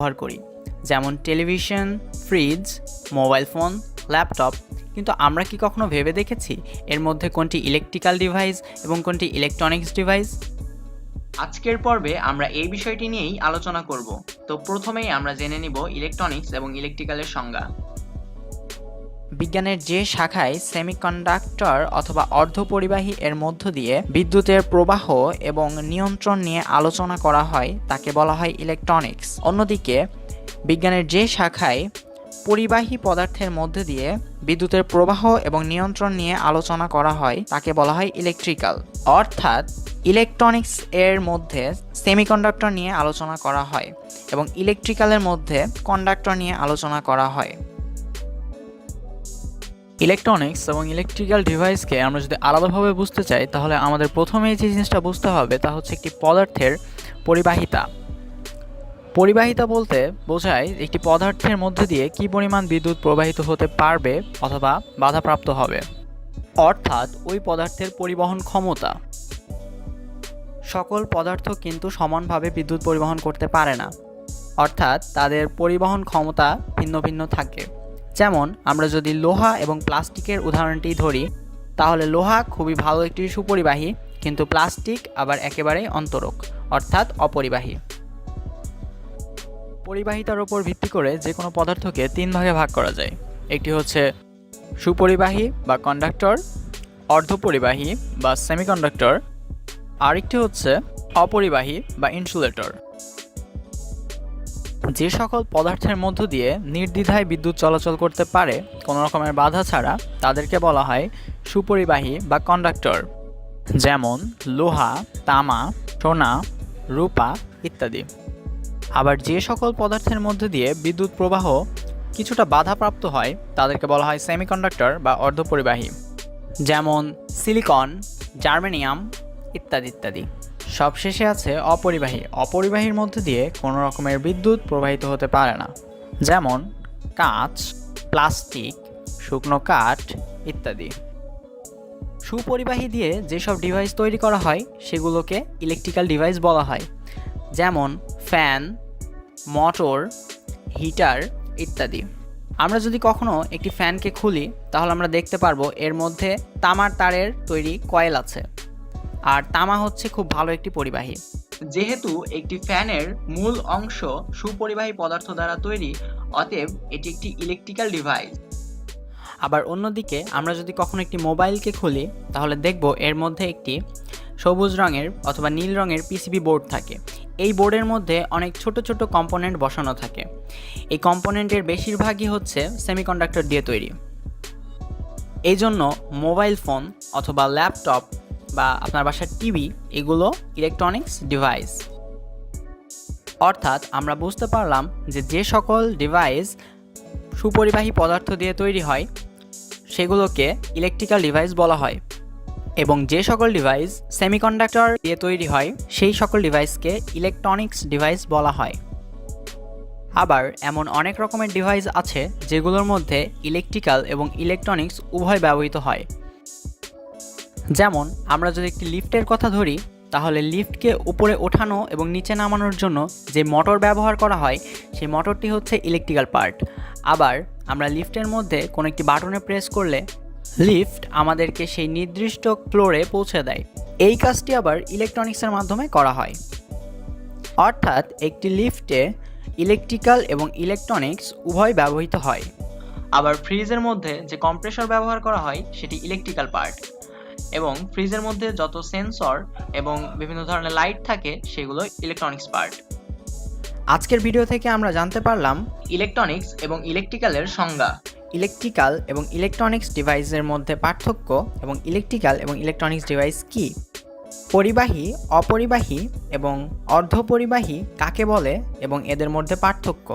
ব্যবহার করি, যেমন television, fridge, mobile phone, laptop. কিন্তু আমরা কি কখনো ভেবে দেখেছি এর মধ্যে কোনটি ইলেকট্রিক্যাল ডিভাইস এবং কোনটি ইলেকট্রনিক্স ডিভাইস? আজকের পর্বে আমরা এই বিষয়টি নিয়েই আলোচনা করব। তো প্রথমেই আমরা জেনে নিব ইলেকট্রনিক্স এবং ইলেকট্রিক্যালের সংজ্ঞা। বিজ্ঞানের যে শাখায় সেমিকন্ডাক্টর অথবা অর্ধপরিবাহী এর মধ্য দিয়ে বিদ্যুতের প্রবাহ এবং নিয়ন্ত্রণ নিয়ে আলোচনা করা হয় তাকে বলা হয় ইলেকট্রনিক্স। অন্যদিকে বিজ্ঞানের যে শাখায় পরিবাহী পদার্থের মধ্যে দিয়ে বিদ্যুতের প্রবাহ এবং নিয়ন্ত্রণ নিয়ে আলোচনা করা হয় তাকে বলা হয় ইলেকট্রিক্যাল। অর্থাৎ ইলেকট্রনিক্স এর মধ্যে সেমিকন্ডাক্টর নিয়ে আলোচনা করা হয় এবং ইলেকট্রিক্যালের মধ্যে কন্ডাক্টর নিয়ে আলোচনা করা হয়। ইলেকট্রনিক্স এবং ইলেকট্রিক্যাল ডিভাইসকে আমরা যদি আলাদাভাবে বুঝতে চাই তাহলে আমাদের প্রথমেই যে জিনিসটা বুঝতে হবে তা হচ্ছে একটি পদার্থের পরিবাহিতা। পরিবাহিতা বলতে বোঝায় একটি পদার্থের মধ্যে দিয়ে কী পরিমাণ বিদ্যুৎ প্রবাহিত হতে পারবে অথবা বাধাপ্রাপ্ত হবে, অর্থাৎ ওই পদার্থের পরিবহন ক্ষমতা। সকল পদার্থ কিন্তু সমানভাবে বিদ্যুৎ পরিবহন করতে পারে না, অর্থাৎ তাদের পরিবহন ক্ষমতা ভিন্ন ভিন্ন থাকে। যেমন আমরা যদি লোহা এবং প্লাস্টিকের উদাহরণটি ধরি, তাহলে লোহা খুবই ভালো একটি সুপরিবাহী, কিন্তু প্লাস্টিক আবার একেবারেই অন্তরক, অর্থাৎ অপরিবাহী। পরিবাহিতার উপর ভিত্তি করে যে কোনো পদার্থকে তিন ভাগে ভাগ করা যায়। একটি হচ্ছে সুপরিবাহী বা কন্ডাক্টর, অর্ধপরিবাহী বা সেমিকন্ডাক্টর, আরেকটি হচ্ছে অপরিবাহী বা ইনসুলেটর। যে সকল পদার্থের মধ্য দিয়ে নির্দ্বিধায় বিদ্যুৎ চলাচল করতে পারে কোনো রকমের বাধা ছাড়া তাদেরকে বলা হয় সুপরিবাহী বা কন্ডাক্টর, যেমন লোহা, তামা, সোনা, রূপা ইত্যাদি। আবার যে সকল পদার্থের মধ্য দিয়ে বিদ্যুৎ প্রবাহ কিছুটা বাধাপ্রাপ্ত হয় তাদেরকে বলা হয় সেমিকন্ডাক্টর বা অর্ধপরিবাহী, যেমন সিলিকন, জার্মেনিয়াম ইত্যাদি ইত্যাদি। সবশেষে আছে অপরিবাহী। অপরিবাহীর মধ্যে দিয়ে কোনো রকমের বিদ্যুৎ প্রবাহিত হতে পারে না, যেমন কাঁচ, প্লাস্টিক, শুকনো কাঠ ইত্যাদি। সুপরিবাহী দিয়ে যেসব ডিভাইস তৈরি করা হয় সেগুলোকে ইলেকট্রিক্যাল ডিভাইস বলা হয়, যেমন ফ্যান, মোটর, হিটার ইত্যাদি। আমরা যদি কখনো একটি ফ্যানকে খুলি তাহলে আমরা দেখতে পারবো এর মধ্যে তামার তারের তৈরি কয়েল আছে, আর তামা হচ্ছে খুব ভালো একটি পরিবাহী। যেহেতু একটি ফ্যানের মূল অংশ সুপরিবাহী পদার্থ দ্বারা তৈরি, অতএব এটি একটি ইলেকট্রিক্যাল ডিভাইস। আবার অন্যদিকে আমরা যদি কখনো একটি মোবাইলকে খুলি তাহলে দেখব এর মধ্যে একটি সবুজ রঙের অথবা নীল রঙের পিসিবি বোর্ড থাকে। এই বোর্ডের মধ্যে অনেক ছোট ছোট কম্পোনেন্ট বসানো থাকে। এই কম্পোনেন্টের বেশিরভাগই হচ্ছে সেমিকন্ডাক্টর দিয়ে তৈরি। এই জন্য মোবাইল ফোন অথবা ল্যাপটপ বা আপনার বাসার টিভি এগুলো ইলেকট্রনিক্স ডিভাইস। অর্থাৎ আমরা বুঝতে পারলাম যে যে সকল ডিভাইস সুপরিবাহী পদার্থ দিয়ে তৈরি হয় সেগুলোকে ইলেকট্রিক্যাল ডিভাইস বলা হয়, এবং যে সকল ডিভাইস সেমিকন্ডাক্টর দিয়ে তৈরি হয় সেই সকল ডিভাইসকে ইলেকট্রনিক্স ডিভাইস বলা হয়। আবার এমন অনেক রকমের ডিভাইস আছে যেগুলোর মধ্যে ইলেকট্রিক্যাল এবং ইলেকট্রনিক্স উভয় ব্যবহৃত হয়। যেমন আমরা যদি একটি লিফটের কথা ধরি তাহলে লিফটকে উপরে ওঠানো এবং নিচে নামানোর জন্য যে মোটর ব্যবহার করা হয় সেই মোটরটি হচ্ছে ইলেকট্রিক্যাল পার্ট। আবার আমরা লিফটের মধ্যে কোনো একটি বাটনে প্রেস করলে লিফট আমাদেরকে সেই নির্দিষ্ট ফ্লোরে পৌঁছে দেয়। এই কাজটি আবার ইলেকট্রনিক্সের মাধ্যমে করা হয়। অর্থাৎ একটি লিফটে ইলেকট্রিক্যাল এবং ইলেকট্রনিক্স উভয় ব্যবহৃত হয়। আবার ফ্রিজের মধ্যে যে কম্প্রেসর ব্যবহার করা হয় সেটি ইলেকট্রিক্যাল পার্ট, এবং ফ্রিজের মধ্যে যত সেন্সর এবং বিভিন্ন ধরনের লাইট থাকে সেগুলো ইলেকট্রনিক্স পার্ট। আজকের ভিডিও থেকে আমরা জানতে পারলাম ইলেকট্রনিক্স এবং ইলেকট্রিক্যালের সংজ্ঞা, ইলেকট্রিক্যাল এবং ইলেকট্রনিক্স ডিভাইসের মধ্যে পার্থক্য এবং ইলেকট্রিক্যাল এবং ইলেকট্রনিক্স ডিভাইস কী, পরিবাহী, অপরিবাহী এবং অর্ধপরিবাহী কাকে বলে এবং এদের মধ্যে পার্থক্য।